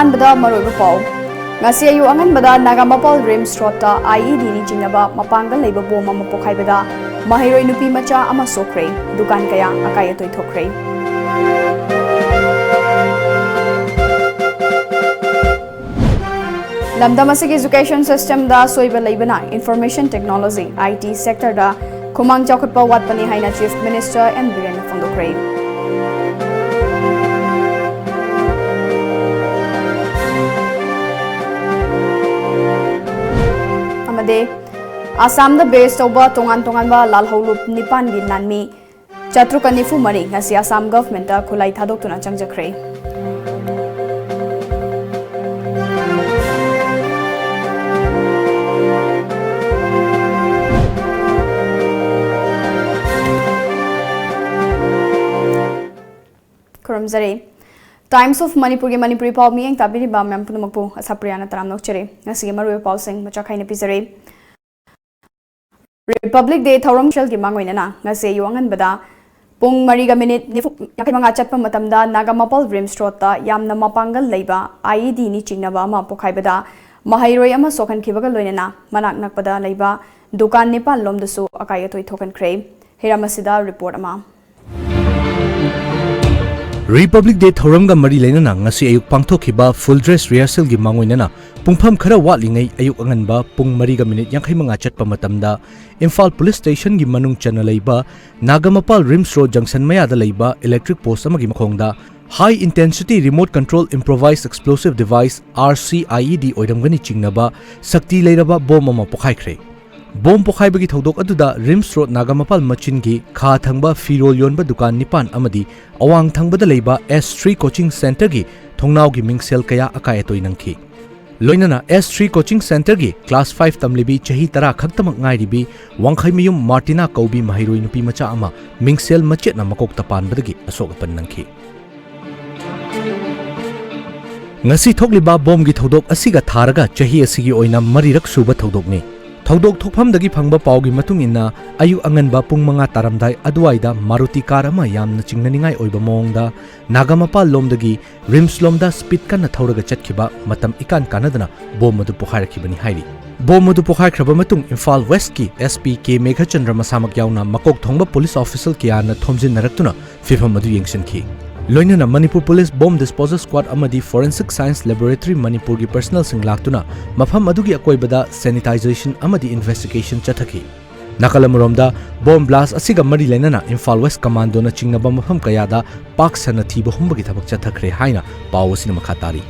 अहानबदा मरोइबा पाउ ngasi ayu anganbada Nagamapal Rims Roadta IED ni chingnaba mapangal leiba bom ama pokhaibada mahiroi nupi macha ama sokre dukan kaya akai atoi thokre lamdam asigi education system da soiba leibana information technology IT sector da khumang chawkhatpa watpani haina Chief Minister M Birendra Phongdokre Assam the base over Tongan ba Lalholup Nipan gi Nanmi Chatrukanifu Mari ngasi Assam government ta khulai thadok tuna changjakre Kuramzare Times of Manipur gi Manipuri paw mi ang tabiri ba mem punamakpu asapriyana taram nokchere ngasi maru paw sing machakhaina pizare Republic Day Thauram Shell gi mangoinana ngase yuangan bada pung mariga minute yakimanga chatpa matamda Nagamapal Rims Road ta yamna mapangal leiba IED ni chingnaba ma pokhaibada mahairoi ama sokhan khibaga loinana manak nakpada leiba dukan Nepal lomdasu akai atoi thokan khrei heramasida report ama Republic Day Thauramga mari leinana ngasi ayuk pangthokhiba full dress rehearsal gi mangoinana pungpham khara watlingai ayuk anganba pung mariga minute yankhaimanga chatpa matamda Imphal Police Station gi manung chana leiba Nagamapal Rims Road Junction mayada leiba electric post amagi makhongda High Intensity Remote Control Improvised Explosive Device RCIED oiramgani chingnaba sakti leiraba bom ama pokhaikhre Bom pokhaibagi thodok aduda Rims Road Nagamapal machingi kha thangba firol yonba dukan nipan amadi awang thangbada leiba S3 Coaching Center gi thongnau gi mingsel kaya akai atoi nangki Loinana S3 Coaching Center gi Class 5 tamlibi chahi tara khaktamak ngairibi wangkhaimiyum Martina Kaubi mahiroi nupi macha ama mingsel machetna makok tapan badagi asok apan nangki Ngasi thokliba bom gi thodok asiga tharaga chahi asigi oina marirak suba thodokni Thodok thokphamdagi phangba pawgi matung inna ayu anganba pung manga taramdai aduaida Maruti car ama yamna chingnaningai oiba mongda Nagamapal lomdagi Rims lomda speed kana thauraga chatkhiba matam ikan kanadana bom adu pokhairakhibani hairi bom adu pokhaikraba matung Imphal West ki SP K Meghachandra masamak yauna makok thongba police official kiyana thomjin naraktuna fifam adu yengsinki Loinana Manipur Police Bomb Disposal Squad amadi Forensic Science Laboratory Manipur gi personnel sing laktuna mafam adugi akoibada sanitization amadi investigation chathaki Nakalamuromda bomb blast asiga mari leinana Imphal West Commando na chingnaba mafam kayada pak sana thiba humbagi thabak chathakre haina pawasina makhatari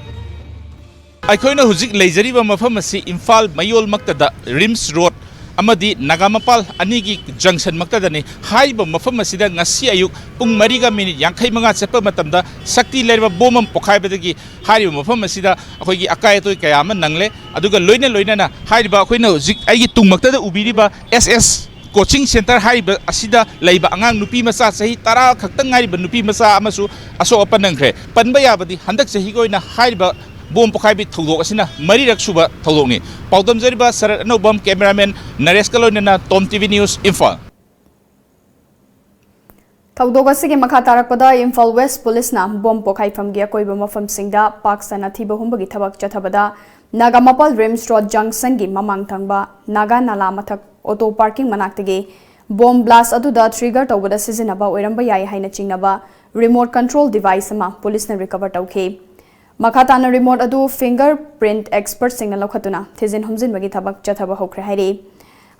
Aikoina huzik leijariba mafam asi Imphal Mayol maktada Rims Road amadi Nagamapal anigi junction maktadani haiba mafam asida ngasi ayuk pung mariga minute yankhai manga chapa matamda sakti lerba bomam pokhaibadagi haiba mafam asida akhoigi akai atoi kayama nangle aduga loina na haiba akhoina zik aigi tungmaktada ubiriba SS Coaching Center haiba asida leiba angang nupi masa sahi tara khaktang ngariba nupi masa amasu aso apanangkhre panba yabadi handak sahi goina haiba Bom pokhaibi thodok asina marirak suba thodokni paudam jariba Sarat Anobam cameraman Naresh Kalonena Tom TV News Imphal Thodok asigi makha tarakpada Imphal West Police na bom pokhaifam gi akoiba mafam singda pak sana thiba humbagi thabak chathabada Nagamapal Rims Road Junction gi mamang thangba Naga Nala mathak auto parking manaktagi bom blast aduda trigger tawbada sizinaba oiramba yai haina chingnaba remote control device ama police na recover tawkhe Makhatana remote adu fingerprint expert singna lokhatuna thizin humjin bagi thabak chathaba hokre hairi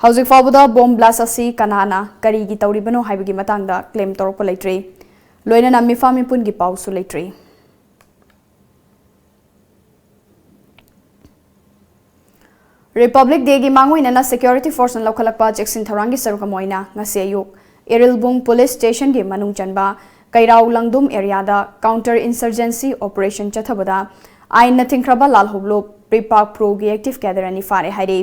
hauzik fawda bomb blast asi kanana kari gi tawribano haibagi matangda claim torpa leitre loina na mifami pun gi pawsu leitre Republic Day gi mangoina na security force na lokhalakpa jeksin tharangi saruka moina ngase ayuk Erilbung police station gi manung chanba Kairau Langdum area da counter insurgency operation chathabada ain na thingkraba lalhoblo prepark pro gi active gather ani fare hairi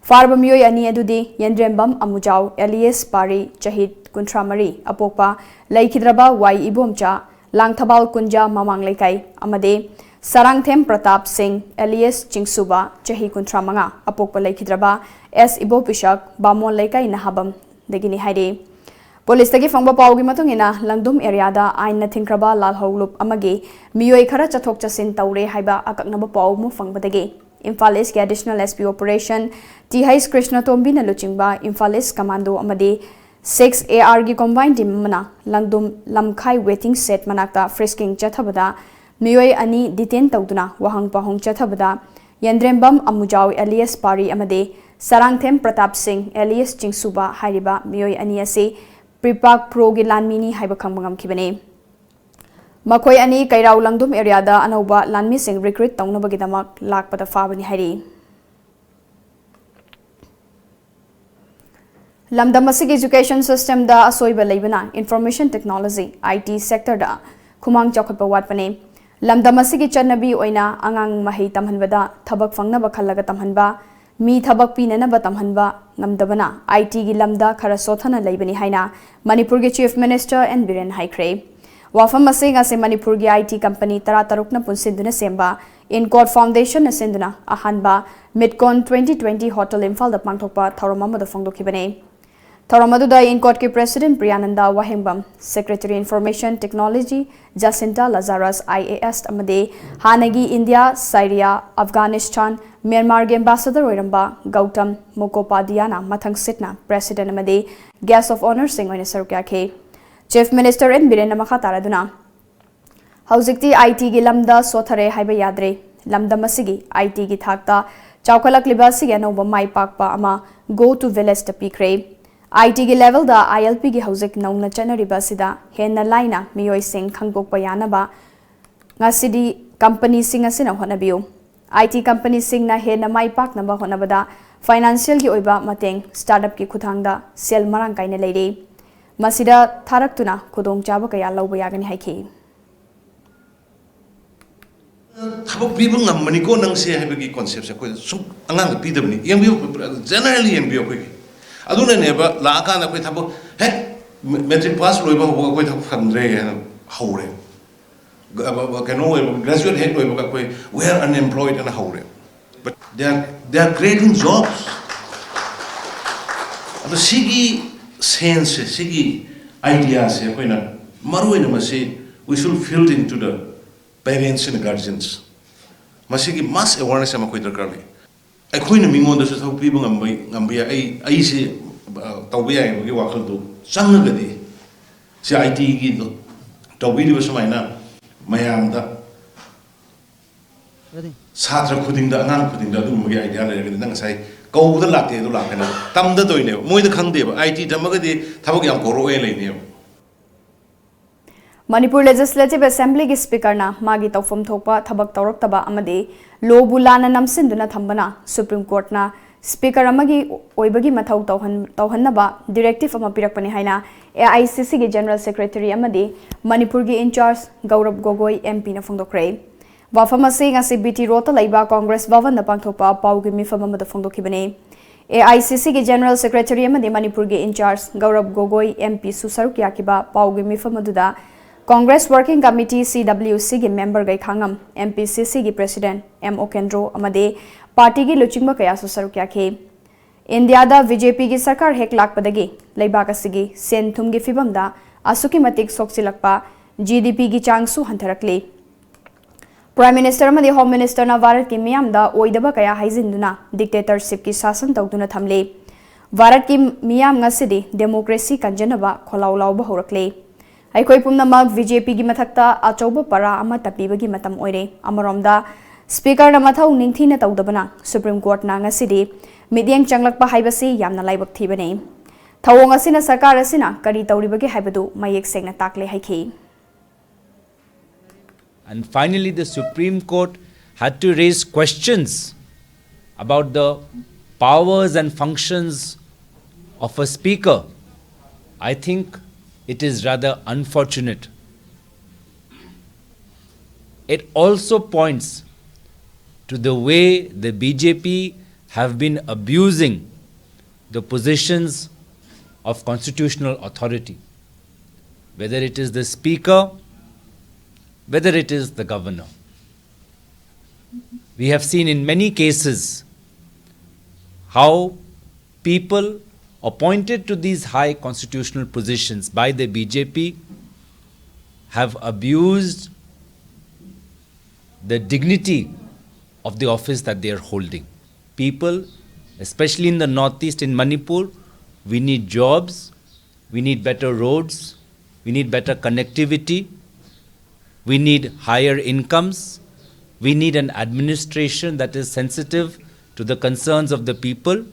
farba miyoi ani adudi yendrembam amujau Elias Pari Chahid Kuntramari apokpa laikhidraba Y Ibomcha Langthabal Kunja Mamang Laikai amade Sarangthem Pratap Singh Elias Chingsuba Chahi Kuntramanga apokpa laikhidraba S Ibo Pishak Bamon Laikai Nahabam degini hairi Police fangba paugi matungina langdum area da ain na thinkraba lal holup amagi miyoi khara chathok chasin taure haiba akaknaba pau mu fangbadagi Imphal East ki additional SP operation T H Krishna Tombi na luchingba Imphal East commando amadi 6 AR gi combined team mana langdum lamkhai waiting set manakta frisking chathabada miyoi ani detain tawduna wahang pahong chathabada Yandrembam Amujau Elias Pari amadi Sarangthem Pratap Singh Elias Chingsuba hairiba miyoi ani ase Pripak Pro gi lanmini haiba khangbangam kibane Makoi ani Kairau Langdum area da anauba lanmi sing recruit taunabagi damak lakpada fabani hairi Lamdam asigi education system da asoiba leibana information technology IT sector da khumang chokhatpa watpane Lamdam asigi channabi oina angang mahei tamhanbada thabak fangnaba khallaga tamhanba mi thabak pinanaba tamhanba ngamdabana IT gi lamda khara sothana leibani haina Manipur gi chief minister N Biren haikre Wafam Masing as a Manipur IT company Taratarukna Punsinduna Semba in Court Foundation Asinduna Ahanba Midcon 2020 Hotel Imphal the Pangtokpa Tauramama the Fondo Kibane Tauramadu da in Court ki President Priyananda Wahengbam Secretary Information Technology Jacinta Lazarus IAS Amade Hanagi India Syria Afghanistan Myanmar Ambassador Oiramba Gautam Mukhopadhyay Mathang Sitna President Amade Guest of Honor Singwani Sarukya Chief Minister N Biren Namakha Taraduna Hauzikti IT gi lamda sothare haiba yadre lamda masigi IT gi thakta chaukalak libasi ga no mai pakpa ama go to village ta pikre IT gi level da ILP gi hauzik nauna chanari basida henna laina miyoi sing khangpok payana ba ngasidi company sing asina honabiu IT company sing na henna mai pak na ba honabada financial gi oiba mateng startup ki khuthangda sel marang kaina leire Masida Taraktuna Kudong Java Kaya Lobayagani Haiki. Habok people Maniko Nang say Habiki concepts so Anang PW, generally MBO quick. Aduna never Lakana with Habo, hey, metric pass Loba with Handre and Hore. Graduate head we are unemployed and Hore. But they are creating jobs. The Sigi sense, sigi ideas, we should fill into the parents and guardians. Masigi mass awareness am a quitter. I queen a mingo the how people Gambia, I say Tawia, we walk to Sangadi. See, IT Gido, Tawidi was my Mayamda Satra putting the Anang putting the Dumagi idea and say. Go the latte to Lakana, Tam the Doino, Moy the Kandeva, IT Tamagadi, Tabagam Koro Elene. Manipur Legislative Assembly gi Speaker na Magi Taufum Thokpa Thabak Taurok Taba Amade, Lo Bulana Namsinduna Thambana, Supreme Court na Speaker Amagi Oibagi Mathau Tauhanaba, Directive of Mapirakpani Haina, AICC gi General Secretary Amade, Manipur gi in charge Gaurav Gogoi MP na Fungdokre. Wafamasi ngasi BT Rota Laiba Congress Bhavan na pangthopa paugi mifamama da phongdokibane AICC gi General Secretary amadi Manipur gi in charge Gaurav Gogoi MP susaruk yakiba paugi mifamaduda Congress Working Committee CWC gi member gai khangam MPCC gi President M Okendro amade party gi luchingba kaya susaruk yakhe India da BJP gi sarkar hek lakpadagi laibak asigi sen thum gi fibamda asuki matik soksilakpa GDP gi changsu hantarakle Prime Minister amadi Home Minister na Bharat ki miyam da oidaba kaya haizinduna dictatorship ki sasan tawduna thamle Bharat ki miyam ngasidi democracy kanjanaba kholaulauba horakle aikoi pumnamak BJP gi mathakta achauba para ama tapiba gi matam oire amaromda speaker na mathau ningthina tawdabana Supreme Court na ngasidi midyang changlakpa haibasi yamna laibak thibane thawong asina sarkar asina kari tawriba gi haibadu mayek sengna takle haiki And finally, the Supreme Court had to raise questions about the powers and functions of a speaker. I think it is rather unfortunate. It also points to the way the BJP have been abusing the positions of constitutional authority, whether it is the speaker, whether it is the governor. We have seen in many cases how people appointed to these high constitutional positions by the BJP have abused the dignity of the office that they are holding. People, especially in the northeast, in Manipur, we need jobs, we need better roads, we need better connectivity, we need higher incomes, we need an administration that is sensitive to the concerns of the people.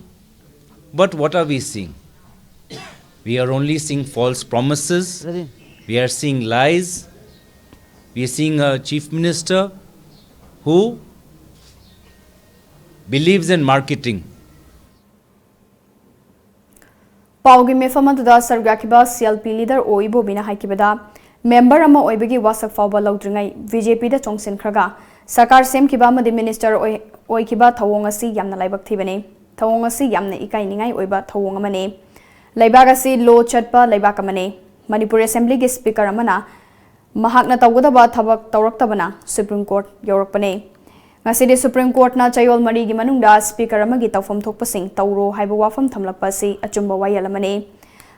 But what are we seeing? We are only seeing false promises, we are seeing lies, we are seeing a chief minister who believes in marketing. Paugi Mefamatuda Sargakiba CLP leader Oibo Bina Haikibada, member Ama Oibigi Wasak Fauba Laudringai, VJP the Chongsen Kraga, Sakar Sem Kibama the minister Oikiba Tawongasi Yamna Laibak Tibane, Tawongasi Yamna Ikainingai Oiba Tawongamane, Laibagasi Lo Chatpa Laibakamane, Manipur Assembly Speaker Amana, Mahakna Tawudaba Tabak Tauraktabana, Supreme Court Europane. Ngasidi Supreme Court na Chayol Marigi Manungda Speaker Amagi Tawfam Thokpasing Tauro Haiba Wafam Thamlakpasi Achumba Wayalamane.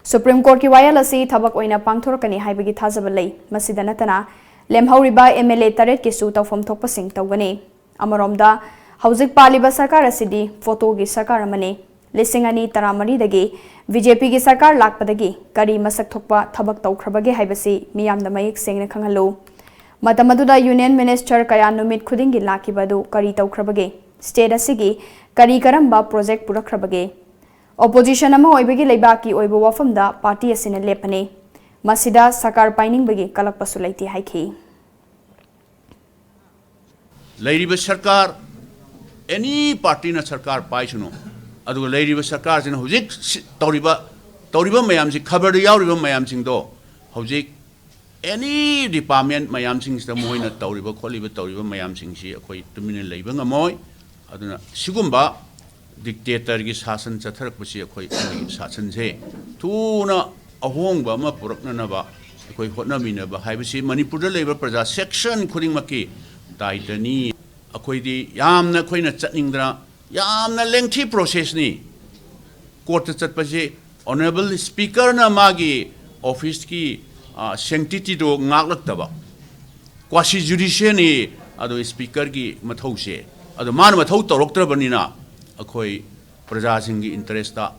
Supreme Court ki wayalasi Tabak Oina Pangthorkani Haibagi Thazabalei, Masida Natana, Lemhauriba MLA Taret Kisu Tawfam Thokpasing Tawgane. Amaromda, Hauzik Paliba Sarkar Asidi, Photo gi Sarkar Amane, Lisingani Taramari Dagi, VJP gi Sarkar Lakpadagi, Kari Masak Thokpa Tabak Tawkrabage Haibasi, Miyam the Mayik Sing Kangalo. Matamaduda Union Minister Kaya Numit Kudingi Lakibadu Kari Taukrabage, State Asigi, Kari Karamba Project Purakrabage. Opposition Ama Oibigi Lebaki Oibu Wafamda, Party Asina Lepane, Masida Sakar Pining Bagi Kalakpasulaiti Haiki. Lady Sarkar, any party na Sarkar Paisano, Adu Lady Sarkar in Hojik, Toriba Mayamsi, covered the Yauriba Mayamsing do, Hojik. Any department mayam sings the moy na tauriba koliba tauriba mayam sing si akoi tumina leibang amoy aduna sigumba dictator gi sasan chatharak pasi akoi sasan se tuna ahongba ma purakna na ba akoi hotna mina ba haibasi manipur da leiba praja section khuding maki daitani akoi di yamna khoi na chatningdra yamna lengthy process ni court chat pasi honorable speaker na magi office ki sanctity do ngaklak taba quasi judiciary ado speaker gi mathau se ado man mathau toroktra banina akhoi praja sing gi interest ta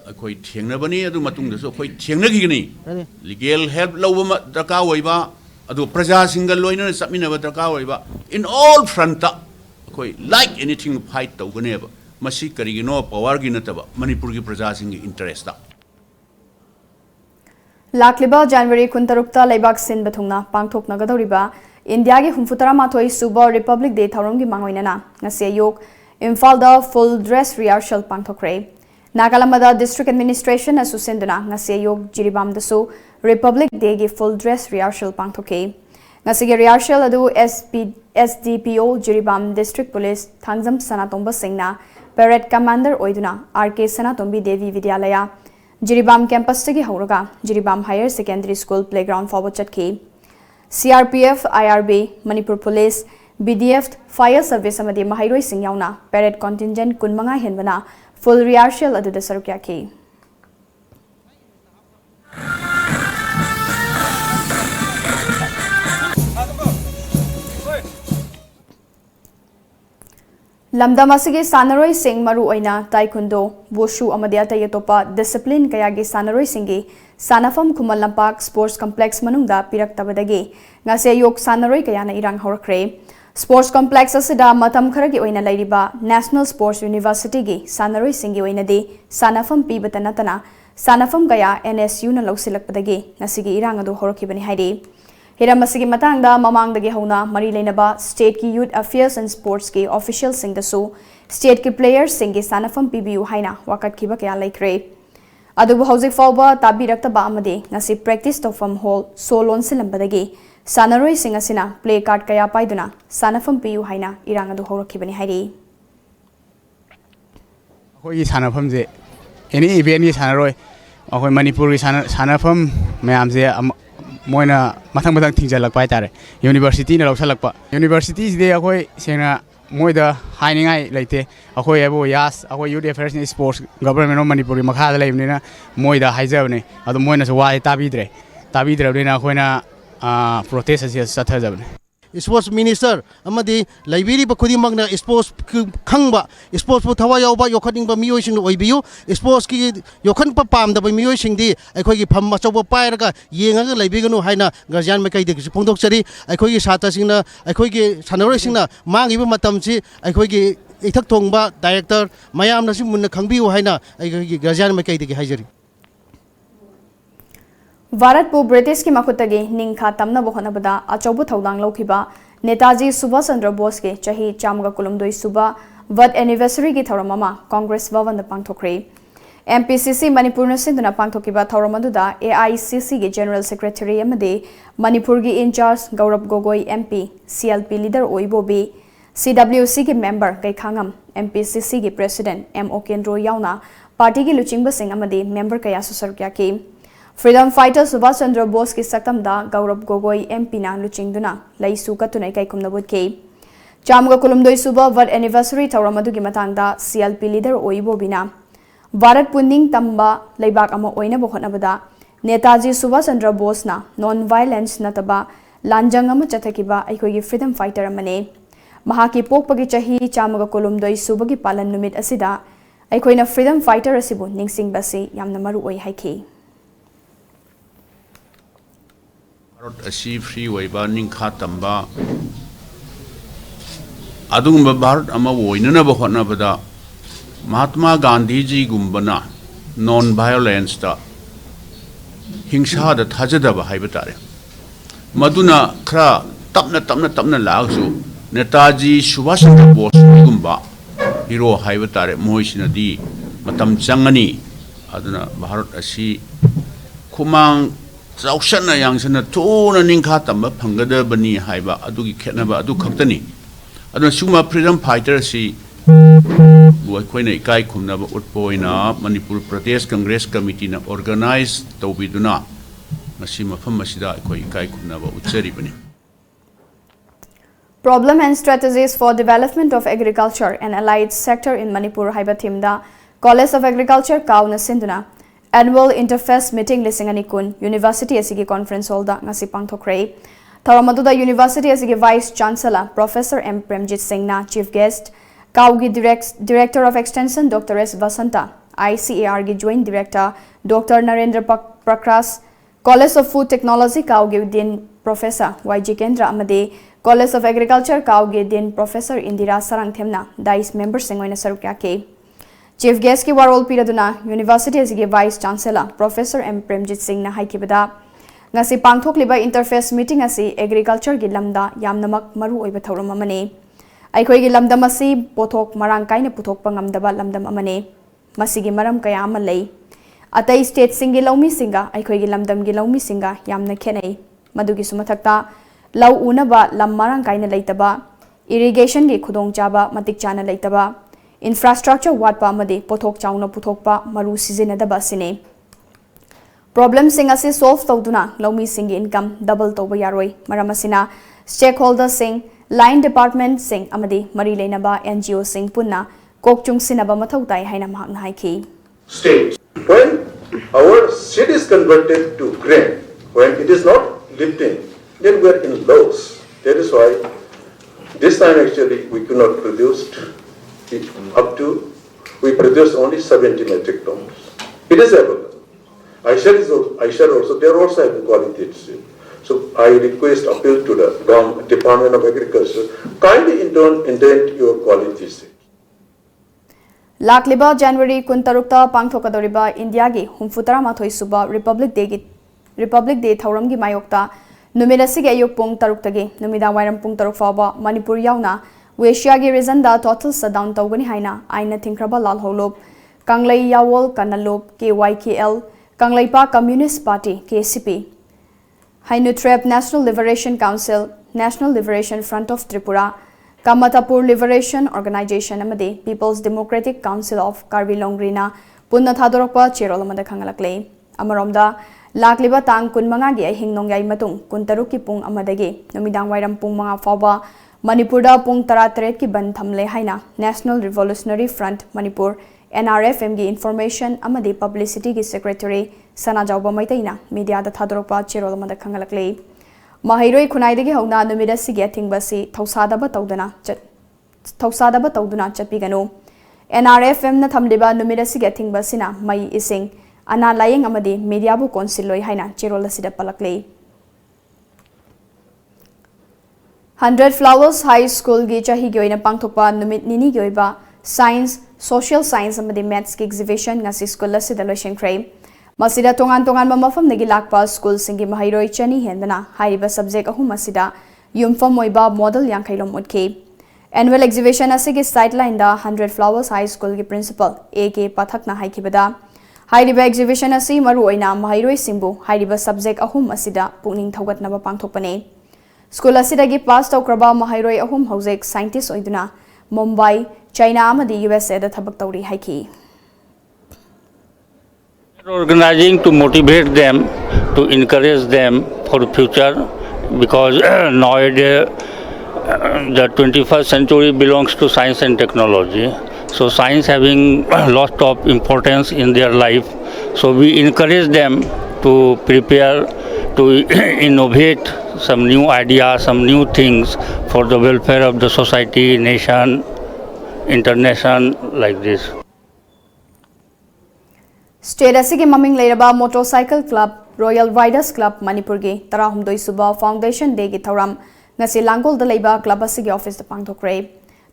akhoi thengna bani ado matung da so akhoi thengna gi ni legal help loba daka oiba ado praja sing loina submina ba daka oiba in all front ta akhoi like anything fight tawgane ba masi karigi no power gi nataba manipur gi praja sing gi interest ta Lakliba January Kuntarukta Laibak Sin Bathungna Pangthok Nagadoriba India gi Humfutara Mathoi Suba Republic Day Thaurong gi Mangoinana Ngase Yok Imphal da full dress rehearsal Pangthokre Nagalamada District Administration Asusenduna Ngase Yok Jiribam dasu Republic Day gi full dress rehearsal Pangthoke Ngase gi rehearsal adu SDPO Jiribam District Police Thangjam Sanatomba Singna Parade Commander Oiduna RK Sanatombi Devi Vidyalaya Jiribam campus tagi hauraga Jiribam Higher Secondary School playground forward chatki CRPF IRB Manipur Police BDF Fire Service amadi Mahairoi Singh yauna parade contingent kunmanga henbana full rehearsal aduda sarukya ki Lamdamasigi Sanaroi Singh Maru Oina Taekwondo Wushu amadi atay atopa discipline kayagi Sanaroi Singhi Sanafam Kumal Lampak Sports Complex manungda piraktabadagi ngase yok Sanaroi kayana irang horakre Sports Complex asida matam kharagi oina lairiba National Sports University gi Sanaroi Singhi oina de Sanafam pibatanatana Sanafam kaya NSU na lausilakpadagi ngasigi irang adu horakibani haide Hiramasigi matangda mamangdagi hauna mari leinaba state ki youth affairs and sports ki official singdasu state ki players singi sanafam PBU haina wakat kiba kya laikre adubu hauzik fawba tabi raktaba amade ngasi practice tofam hall solon silambadagi sanaroi singasina play card kaya paiduna sanafam PBU haina irang adu horakibani hairi Hoi sanafam je any event ki sanaroi akoi manipur ki sanafam mayam je moina mathang mathang thingjalak pai tare university na lausalakpa university de akoi sena मोइदा हाइनिंगाई लेते अखोय एबो यास अखोय youth affairs in sports government of Manipur मखादा लेबनिना मोइदा हाइजबने अदो मोइनासु वाइ ताबिद्रबनिना अखोयना प्रोटेस्ट असे चथजबने स्पोर्ट्स मिनिस्टर अमदी लाइब्रेरी खुदिमकना स्पोर्ट्स खंगबा स्पोर्ट्स पु थवा यावबा योखनिंगबा मियोइसिंग ओइबियु स्पोर्ट्स की योखन पामदबा मियोइसिंगदी अखोयगी फम अचौबा पायरगा येंगागा लाइबिगनु हाइना गार्जियन मकैदगी फोंदोकचरी अखोयगी छात्रसिंगना अखोयगी सानरोइसिंगना मांगिबा मतमसी अखोयगी इथक थोंगबा डायरेक्टर मयामनसि मुन्ना खंगबियु हाइना अखोयगी गार्जियन मकैदगी हाइजरी भारत पु ब्रिटिश की मखुतगी निंखा तमनब होनबदा अचौब थौदांग लौखिबा नेताजी सुभाष चंद्र बोस के चाही चामगा कुलुमदोई सुबा बर्थ एनिवर्सरी की थौरम अमा कांग्रेस भवन पांगथोखरे MPCC मणिपुर सिंधुना पांगथोकिबा थौरम अदुदा AICC की जनरल सेक्रेटरी अमदे मणिपुर की in charge Gaurav Gogoi MP CLP leader ओइबोबी CWC की मेंबर गैखांगम MPCC की प्रेसिडेंट MO केंद्रो यावना पार्टी की लुचिंग सिंह अमदे मेंबर कया सुसरक्या की फ्रीडम फाइटर सुभाष चंद्र बोस की सकमदा गौरव गोगोई MP ना लुचिंगदुना लैसु कतुनै कैकुमनबुदके चामगा कुलुमदोई सुबा वर्ड एनिवर्सरी थौरम अदुगी मतांगदा CLP लीडर ओइबोबिना भारत पुनिंग तंबा लेबाक अमा ओइनब होनबदा नेताजी सुभाष चंद्र बोस ना नॉन वायलेंस नतबा लांजंग अमा चथकिबा अखोगी फ्रीडम फाइटर अमने महाकी पोकपगी चाही चामगा कुलुमदोई सुबगी पालन नुमित असिदा अखोइना फ्रीडम फाइटर असिबु निंगसिंगबसी यामना मरु ओइ हाइखी भारत असी फ्री वैबा निंखा तंबा अदुगुंबा भारत अमा वोइननब होनबदा महात्मा गांधी जी गुंबना नॉन वायलेंस ता हिंसा दा थाजदब हाइब तारे मदुना खरा तपना लागसु नेताजी सुभाष चंद्र बोस गुंबा हीरो हाइब तारे मोइसिनदी मतम चंगनी अदुना भारत असी खुमांग चाउसना यांगसना थोना निंखा तंबा फंगदबनी हाइबा अदुगी खेनबा अदु खक्तनी अदुना सुमा फ्रीडम फाइटर सी बुआखोइना इकाई खुमनबा उत्पोइना मणिपुर प्रदेश कांग्रेस कमिटी ना ऑर्गेनाइज तौबिदुना मसी मफम मसिदा अखोइ इकाई खुमनबा उच्चरिबनी Problem and strategies for development of agriculture and allied sector in Manipur haiba thimda College of Agriculture kauna sinduna Annual Interface Meeting Lisingani Kun University asigi Conference Hall da ngasi pangthokre Thoramaduda University asigi Vice Chancellor Professor M Premjit Singh na Chief Guest Kaugi Director of Extension Dr. S Vasanta ICAR gi Joint Director Dr. Narendra Prakras College of Food Technology Kaugi Din Professor YG Kendra amade College of Agriculture Kaugi Din Professor Indira Sarangthemna Dice Member Singoina Sarukya ke Chief Guest की वारोल पीरदुना university असगी vice chancellor professor M Premjit Singh ना हाइकिबदा ngasi pangthokliba interface meeting asi agriculture gi lamda yamnamak maru oiba thorum amane aikoi gi lamdam asi pothok marang kaina puthok pangamdaba lamdam amane masigi maram kaya ama lei atai state singi laumi singa aikoi gi lamdam gi laumi singa yamna khenei madugi sumathakta lau unaba lam marang kaina leitaba irrigation gi khudong chaba matik chana leitaba infrastructure watpa amade pothok chauna puthokpa maru sizinadaba sine problem sing ase solve tawduna laumi sing income double toba yaroi maramasina stakeholder sing line department sing amade mari leinaba NGO sing punna kokchung sinaba mathau tai haina mahakna haiki state when our seed is converted to grain when it is not lifting then we are in loss that is why this time actually we could not produce up to we produce only 70 metric tons. It is available. I shall also they are also having quality seed. So I request appeal to the Department of Agriculture kindly indent your quality seed. Lakliba January kuntarukta pangthokadoriba India gi humfutara mathoi suba Republic Day thauram gi mayokta numirasi ge ayuk pung taruktagi numida wairam pung taruk faba Manipur yauna Asia gi region da total shutdown tawgani haina aina thinkraba lal holop Kanglai Yawol Kanalop KYKL Kanglaipa Communist Party KCP Hainutrep National Liberation Council National Liberation Front of Tripura Kamatapur Liberation Organization amade People's Democratic Council of Karbi Longrina punna thadorokpa cherol amada khangalakle amaromda lakliba tang kun manga gi ahing nongyai matung kun taruk ki pung amadagi numidang wairam pung manga fawba Manipur पुंग 13 की बंद थमले हाइना national revolutionary front Manipur NRFM की information अमदी publicity की secretary Sana Jauba मैतैना media दा थादोरपा चेरोल मद खंगलकले महैरोई खुनाइदगी हौना नुमिदा सिगे थिंगबसी थौसादब तौदुना चटपिगनु NRFM ना थमलिबा नुमिदा सिगे थिंगबसिना मई इसिंग अना लायेंग अमदी मीडिया बु कौंसिलोय हाइना चेरोल असिदा पलकले 100 फ्लावर्स हाई स्कूल की चाही की ओइना पांगथोकपा नुमित निनी की ओइबा साइंस सोशल साइंस अमदी मैथ्स की एग्जिबिशन ngasi स्कूल असिदा लोइशंख्रे मसिदा तोंगान तोंगान मफम नगी लाकपा स्कूल सिंगी महैरोई चनी हेंदना हाइरिबा सब्जेक्ट अहुम मसिदा युमफम ओइबा मॉडल यांखैलोम उठके एनुअल एग्जिबिशन असिगी साइडलाइन दा 100 फ्लावर्स हाई स्कूल की प्रिंसिपल AK पाथकना हाइखिबदा हाइरिबा एग्जिबिशन असि मरु ओइना महैरोई सिंबु हाइरिबा सब्जेक्ट अहुम मसिदा पुनिंग थौगतनबा पांगथोकपने स्कूल असिदगी पास तौक्रबा महैरोई अहुम हौजेक साइंटिस्ट ओइदुना Mumbai China amadi USA da thabak tawri haiki organizing to motivate them, to encourage them for the future, because nowadays the 21st century belongs to science and technology, so science having a lot of importance in their life, so we encourage them to prepare, to innovate some new ideas, some new things for the welfare of the society, nation, international, like this. State असिगे ममिंग लेरबा motorcycle club royal riders club Manipur की 13 सुबा foundation day की थौराम ngasi Langol द लेबा club असिगे ऑफिस द पांगथोकरे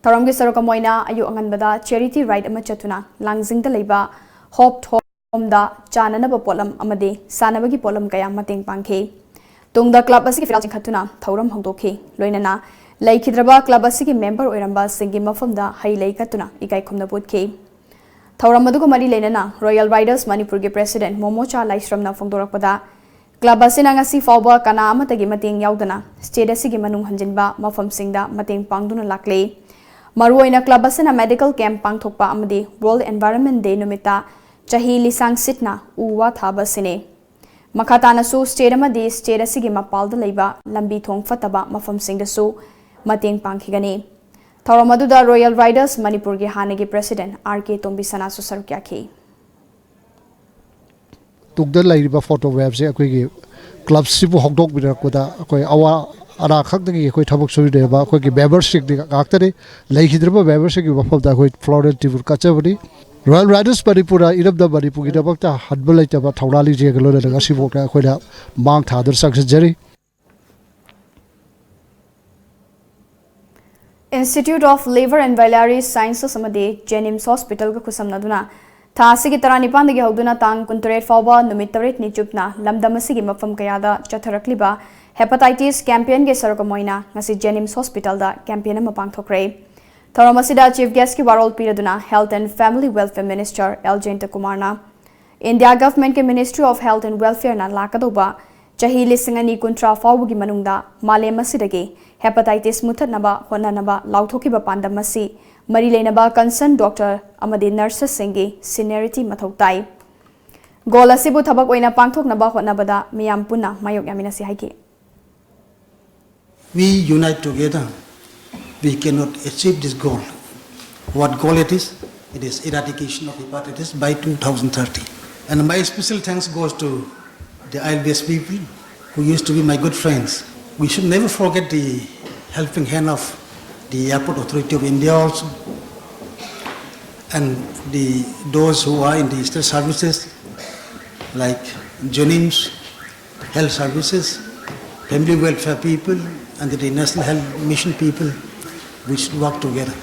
थौराम की सरोक मोइना अयु अंगनबदा चैरिटी राइड अमा चतुना लांगजिंग द लेबा होप थोम दा चाननब पोलम अमदे सानबगी पोलम कया मतेंग पांखे तुंगदा क्लब असिगे फिराल खतुना थौराम हंगदोखे लोइनना लैखिद्रबा क्लब असिगे मेंबर ओइरंबा सिंगी मफमदा हई लैकतुना इकाई खुमना पुतखे थौराम अदुगो मरी लेनना रॉयल राइडर्स मणिपुर के प्रेसिडेंट मोमोचा लाइश्रमना फोंदोरकपदा क्लब असिना ngasi फाउबा काना अमतगी मतेंग याउदना स्टेट असिगे मनुंग हंजिनबा मफमसिंगदा मतेंग पांगदुना लाक्ले मरुओइना क्लब असिना मेडिकल कैंप पांगथोकपा अमदि वर्ल्ड एनवायरनमेंट डे नुमिता चाही लिसांग सिटना उवा थाबसिने मखातानासु स्टेट अमदि स्टेट असिगे मपालदा लैबा लंबी थोंग फतबा मफमसिंगदसु मतेंग पांगखिगने थौराम अदुदा रॉयल राइडर्स मणिपुर के हाने प्रेसिडेंट RK तोंबी सनासु सरुक्याखी तुगदा लाइरिबा फोटोग्राफ से अखोगी क्लब सिबु हकदोक बिरकदा अखोय अवा अरा खकदगी अखोय थबक सुरिदेबा अखोगी मेंबरशिप दि गाक्तरे लैखिद्रबा मेंबरशिप की वफलदा अखोय फ्लोरल टिबुर कचबडी रॉयल राइडर्स मणिपुर इरबदा मणिपुर की दबकता हदबल लैतबा थौराली जेगलो लगा सिबोका अखोयदा मांग थादर सक्सेसजरी Institute of Liver and Biliary Sciences amadi Jenims Hospital ka khusamnaduna thasi ki 19 dagi hoduna tang 23 fawba numit 8 ni chupna lamdam asigi mafam kayada chatharakliba hepatitis campaign ge sarakomoina ngasi Jenims Hospital da campaign ama pangthokre thoramasida chief guest ki warol piraduna Health and Family Welfare Minister L Jayanta Kumarna India government ke Ministry of Health and Welfare na lakadoba चाही लिसिंगनी कुंट्रा फाउबगी मनुंगदा मालेम असिदगी hepatitis मुथनबा होननबा लाउथोकिबा पांडमसी मरी लेनबा concern doctor अमदि nurses सिंगी seniority मथौताई goal असिबु थबक ओइना पांगथोकनबा होनबदा मियाम पुना मायोक यामिनसी हाइकी We unite together, we cannot achieve this goal. What goal it is? It is eradication of hepatitis by 2030. And my special thanks goes to the ILBS people who used to be my good friends. We should never forget the helping hand of the Airport Authority of India also, and those who are in the state services like Jenims, health services, family welfare people, and the National Health Mission people. We should work together.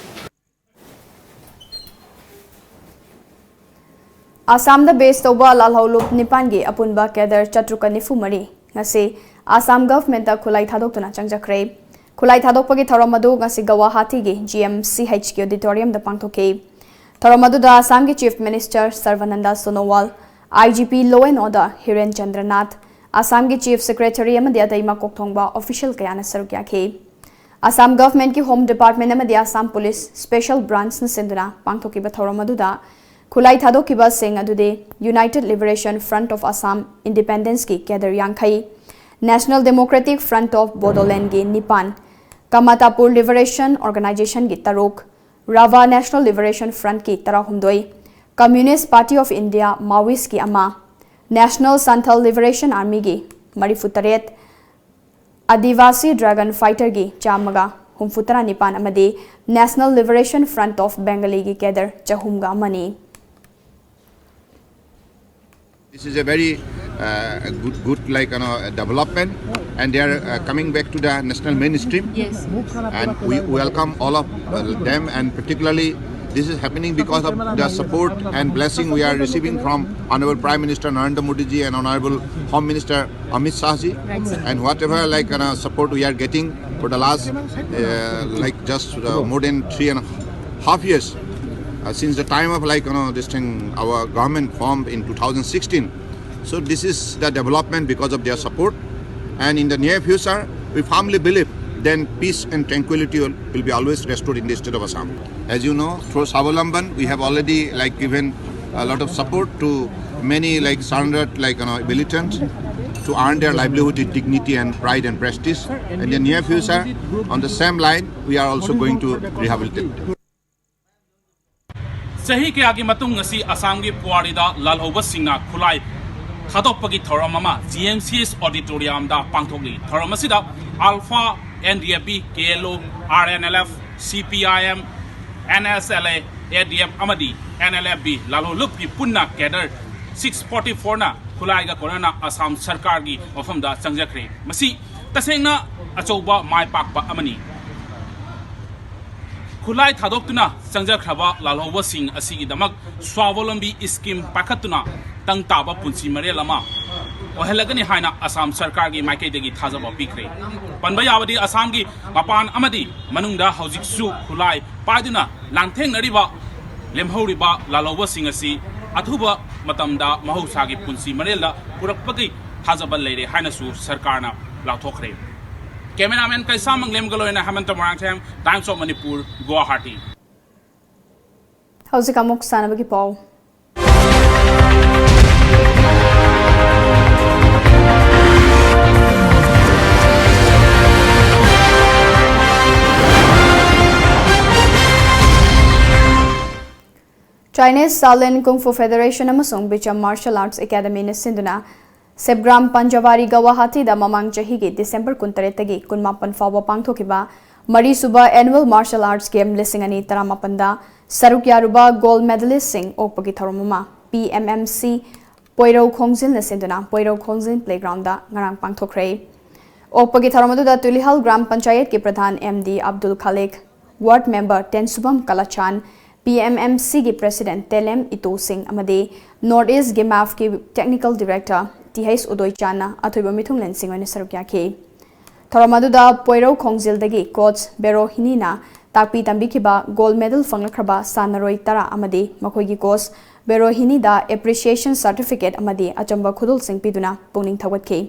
Assam the base तौबा लालहौलुप निपानगी अपुनबा Kedar चत्रुका निफुमरी ngasi Assam government ता खुलाई थादोक्तुना चंगजखरे खुलाई थादोकपगी थौरमदु ngasi Guwahati गी GMCH की auditorium द पांगथोके थौरमदु द आसाम की chief minister Sarbananda Sonowal IGP law and order Hiren Chandranath Assam की चीफ सेक्रेटरी अमदि अदैमा कोकथोंगबा ऑफिशियल कयाना सरुक्याखे आसाम गवर्नमेंट की होम डिपार्टमेंट अमदि आसाम पुलिस स्पेशल ब्रांच न सेंदुना पांगथोकिबा थौरमदु दा खुलाई थादोकिबा सिंह अदुदे united liberation front of Assam independence की कैडर यांखई national democratic front of Bodoland की निपान Kamatapur Liberation Organization की तरुक, Rava National Liberation Front की 13, Communist Party of India Maoist की अमा, National Santhal Liberation Army की 43, Adivasi Dragon Fighter की 4, Nipan National Liberation Front of Bengali की cadre 4 money. This is a very good like development, and they are coming back to the national mainstream. Yes. And we welcome all of them, and particularly this is happening because of the support and blessing we are receiving from Honorable Prime Minister Narendra Modi ji and Honorable Home Minister Amit Shah ji. Right, and whatever like support we are getting for the last like just more than 3.5 years. Since the time of like this thing, our government formed in 2016. So this is the development because of their support, and in the near future we firmly believe then peace and tranquility will be always restored in the state of Assam. As you know, through Savalamban we have already like given a lot of support to many like surrendered like militants to earn their livelihood with dignity and pride and prestige. In the near future, on the same line, we are also going to rehabilitate. Sahi ke agi matung ngasi Assam gi puari da lalhoba singna khulai thadokpagi thoram ama GMCS auditorium da pangthokli thoram asida Alpha NDFB KLO RNLF CPIM NSLA ADF amadi NLFB lalholup ki punna cadre 644 na khulai ga korana Assam sarkar gi mafam da changjakre masi tasengna achouba mai pakpa amani Khulai thadokuna changjakraba lalhoba sing asigi damak swavolombi scheme pakhatuna tang taba punsi mare lama ohelagani haina Assam sarkar gi maike degi thajaba pikre panba yawadi Assam gi mapan amadi manungda hojik su khulai paiduna lantheng nariba lemhoriba lalhoba sing asi athuba matamda mahausa gi punsi mare la purakpagi thajaba leire haina su sarkarna lauthokre Cameraman Kaisa Manglem Galoina Hamanta Morantham, Times of Manipur, Guwahati. How's it come, Sanabaki Paul? Chinese Shaolin Kung Fu Federation Amasung Bicham Martial Arts Academy in Sindhuna Sebgram Panjawari Guwahati da mamang chahi gi December 13 tagi 18 fawa pangthokiba Mari Suba Annual Martial Arts Game listing ani 18 da saruk yaruba gold medalist sing okpagi thoromama PMMC Poiro Khongjin Sindhuna Poiro Khongjin Playground da ngarang pangthokre okpagi thoromadu da Tulihal Gram Panchayat ke Pradhan MD Abdul Khalik Ward Member Tensubam Kalachan PMMC के President Telem Ito Singh amade North East GMAF के Technical Director Tihais Udoy Chana Athoiba Mithung Lensing oina sarukya ke Thoramadu Poiro Khongjil dagi coach Bero Hinina takpi tambi kiba gold medal fanglakhraba sanaroi tara amade makhoi gi coach Bero Hini da appreciation certificate amade achamba khudul sing piduna pungning thawat ke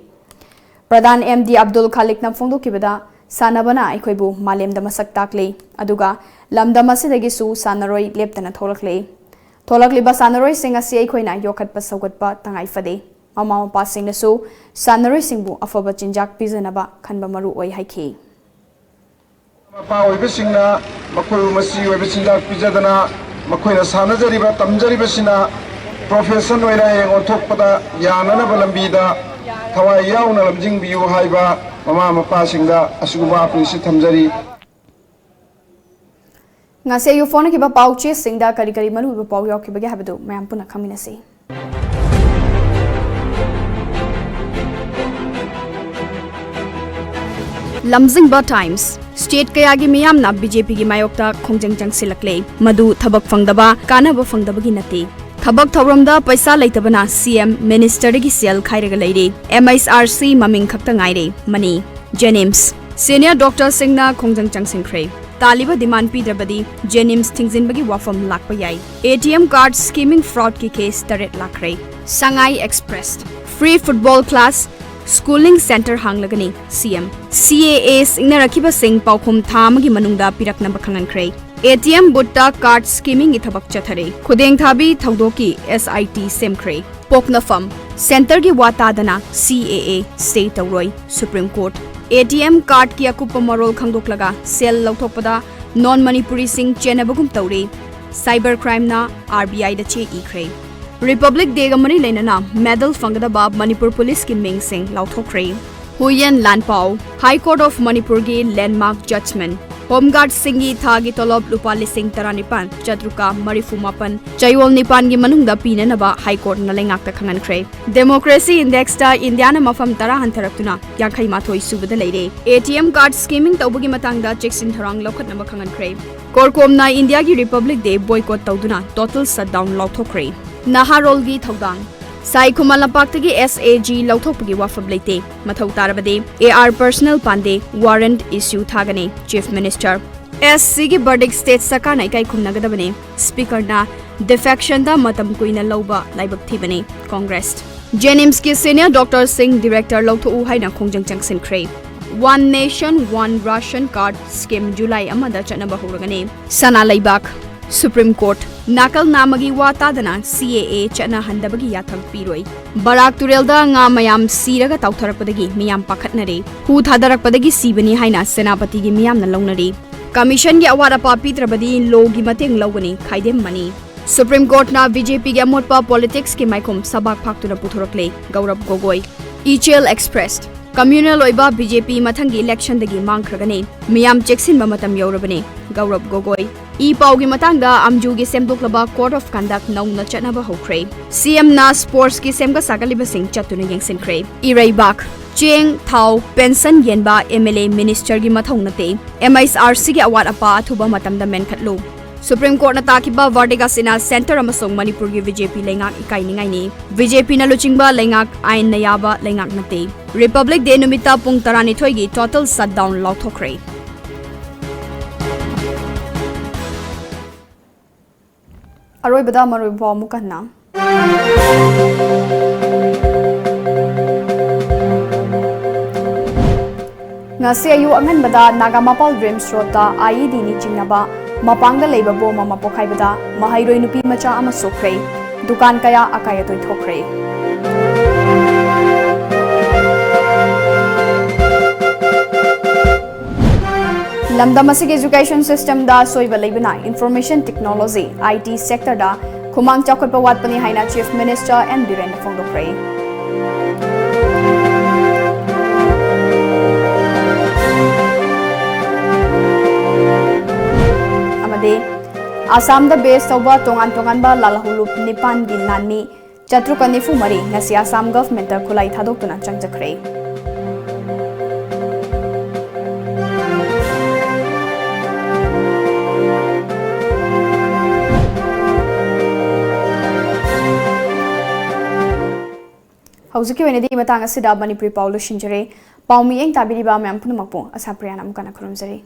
Pradhan MD Abdul Khalik na phongdo kibada Sanabana Aikhoibu Malem da masak takle aduga lamdam asidagi su sanaroi leptana tholakle tholakliba sanaroi sing asi aikhoina yokhat pa saugatpa tangai fade mama mapa sing na su sanaroi singbu afaba chinjak pijanaba khanba maru oi haiki mapa oibe singna makhoi masi oibe chinjak pijadana makhoina sanajariba tamjariba sina profession oira yeng othokpada yanana balambida thawai yauna lamjing biu haiba mama mapa singda asiguba apisi thamjari ngase yu phone ki ba pauche singda kari kari maru ba pau yok ki ba habadu mayam puna khaminasi Lamjingba Times State kayagi miyamna BJP gi mayokta khongjang jangsilakle madu thabak fangdaba kanaba fangdaba gi nati thabak thawramda paisa leitabana CM Minister gi sel khairaga leire MSRC maming khakta ngaire mani Jenims Senior Doctor Singna khongjang jangsinkhre Taliba demand pidrabadi Jenims thingzinbagi wafam lakpa yai ATM card skimming fraud ki case taret lakre Sangai Express Free football class Schooling Center hanglagani CM CAA singna rakhiba sing paukhum thamagi manungda piraknaba khangankre ATM butta card skimming ithabak chathare khudeng thabi thawdoki SIT semkhre poknafam center gi wata dana CAA stay tawroi Supreme Court ATM card की अकुप मरोल खंगदोक्लगा cell लौथोकपदा non Manipuri सिंह चेनबगुम तौरी cyber crime ना RBI दा चे इख्रे रिपब्लिक डे गमनी लेना मेडल फंगदबा मणिपुर पुलिस की मिंग सिंह लौथोक्रे हुयन लानपाओ हाई कोर्ट ऑफ मणिपुर की लैंडमार्क जजमेंट होमगार्ड सिंगी थागी तोलब लुपा लिसिंग 19 चतुका मरीफु मापन चयोल निपान की मनुंगदा पीननबा हाई कोर्ट न लेंगाक्ता खंगनख्रे डेमोक्रेसी इंडेक्स ता इंडिया न मफम 10 हंथरक्तुना 58 सुबदा लेरे ATM कार्ड स्कीमिंग तौबगी मतंगदा चेक्सिन थरंग लौखतनबा खंगनख्रे कोरकोमना इंडिया की रिपब्लिक डे बॉयकॉट तौदुना टोटल शटडाउन लौथोक्रे नाहारोल की थौदांग साई खुमा लंपाक्तगी SAG लौथोकपगी वाफब लेते मथौ तारबदे AR personnel Pandey warrant issue थागने चीफ मिनिस्टर SC की बर्डिक स्टेट सरकार ना इकाई खुमनगदबने स्पीकर ना डिफेक्शन दा मतम कुइना लौबा लाइबक थीबने कांग्रेस जेनिम्स की सीनियर डॉक्टर सिंह डायरेक्टर लौथो हाइना खोंजंग चंगसिनख्रे one nation one ration card scheme जुलाई अमदा चनबा होरगने सना लैबाक सुप्रीम कोर्ट नाकल नामगी वातादना CAA चना हंदबगी याथंग पीरोई बराक तुरेलदा nga mayam siraga tautharapadagi miyam pakhatnare hu thadarakpadagi sibani haina senapati gi miyam na lawnari commission gi awara pa pitrabadi law gi mateng lawani khaidem mani supreme court na BJP gi amotpa politics ki maikom sabak phaktuna puthorakle gaurav gogoi ECHL expressed communal oiba BJP mathangi election dagi mangkhragane miyam cheksin ba matam yorabane gaurav gogoi ई पाउगी मतंगदा अमजूगी सेमदोक्लबा code of conduct नौना चनबा होख्रे CM ना sports की सेमगा सागलिबा सिंह चतुना यंगसिनख्रे इरैबाक चेंग थाउ पेंशन येनबा MLA मिनिस्टर की मथौनते MISRC की अवार्ड अपा अथुबा मतमदा मेनखतलो सुप्रीम कोर्ट ना ताकिबा वर्डिगा सिना सेंटर अमसोंग मणिपुर की BJP लेंगाक इकाइनिंगाइनी BJP ना लुचिंगबा लेंगाक आइन नयाबा लेंगाक नते रिपब्लिक डे नुमिता पुंग 12 की टोटल शटडाउन लौथोख्रे अरोइबदा मरुइबा मुकन्ना ngasi ayu anganbada nagamapal dreams road IED ni chingnaba mapangda leiba bom ama pokhaibada mahairoi nupi macha ama sokhrei dukan kaya akaya toi thokhrei लमदम असिगे एजुकेशन सिस्टम दा सोइबा लेबना इंफॉर्मेशन टेक्नोलॉजी IT सेक्टर दा खुमांग चाखोटपा वाटपनी हाइना चीफ मिनिस्टर एन बिरेन फोंदोख्रे अमदे आसाम दा बेस तौबा तोंगान तोंगानबा लालहुलुप निपान गी नानी चत्रुका निफु मरी ngasi आसाम गवर्नमेंट दा खुलाई थादोक्तुना चंगजख्रे हौजिकी वेनेदी मतंग असिदा मणिपुरी पाउलो शिंजरे पाउमी एंग ताबिरिबा मैम पुनमकपो असा प्रियानम कना खुरुमजरे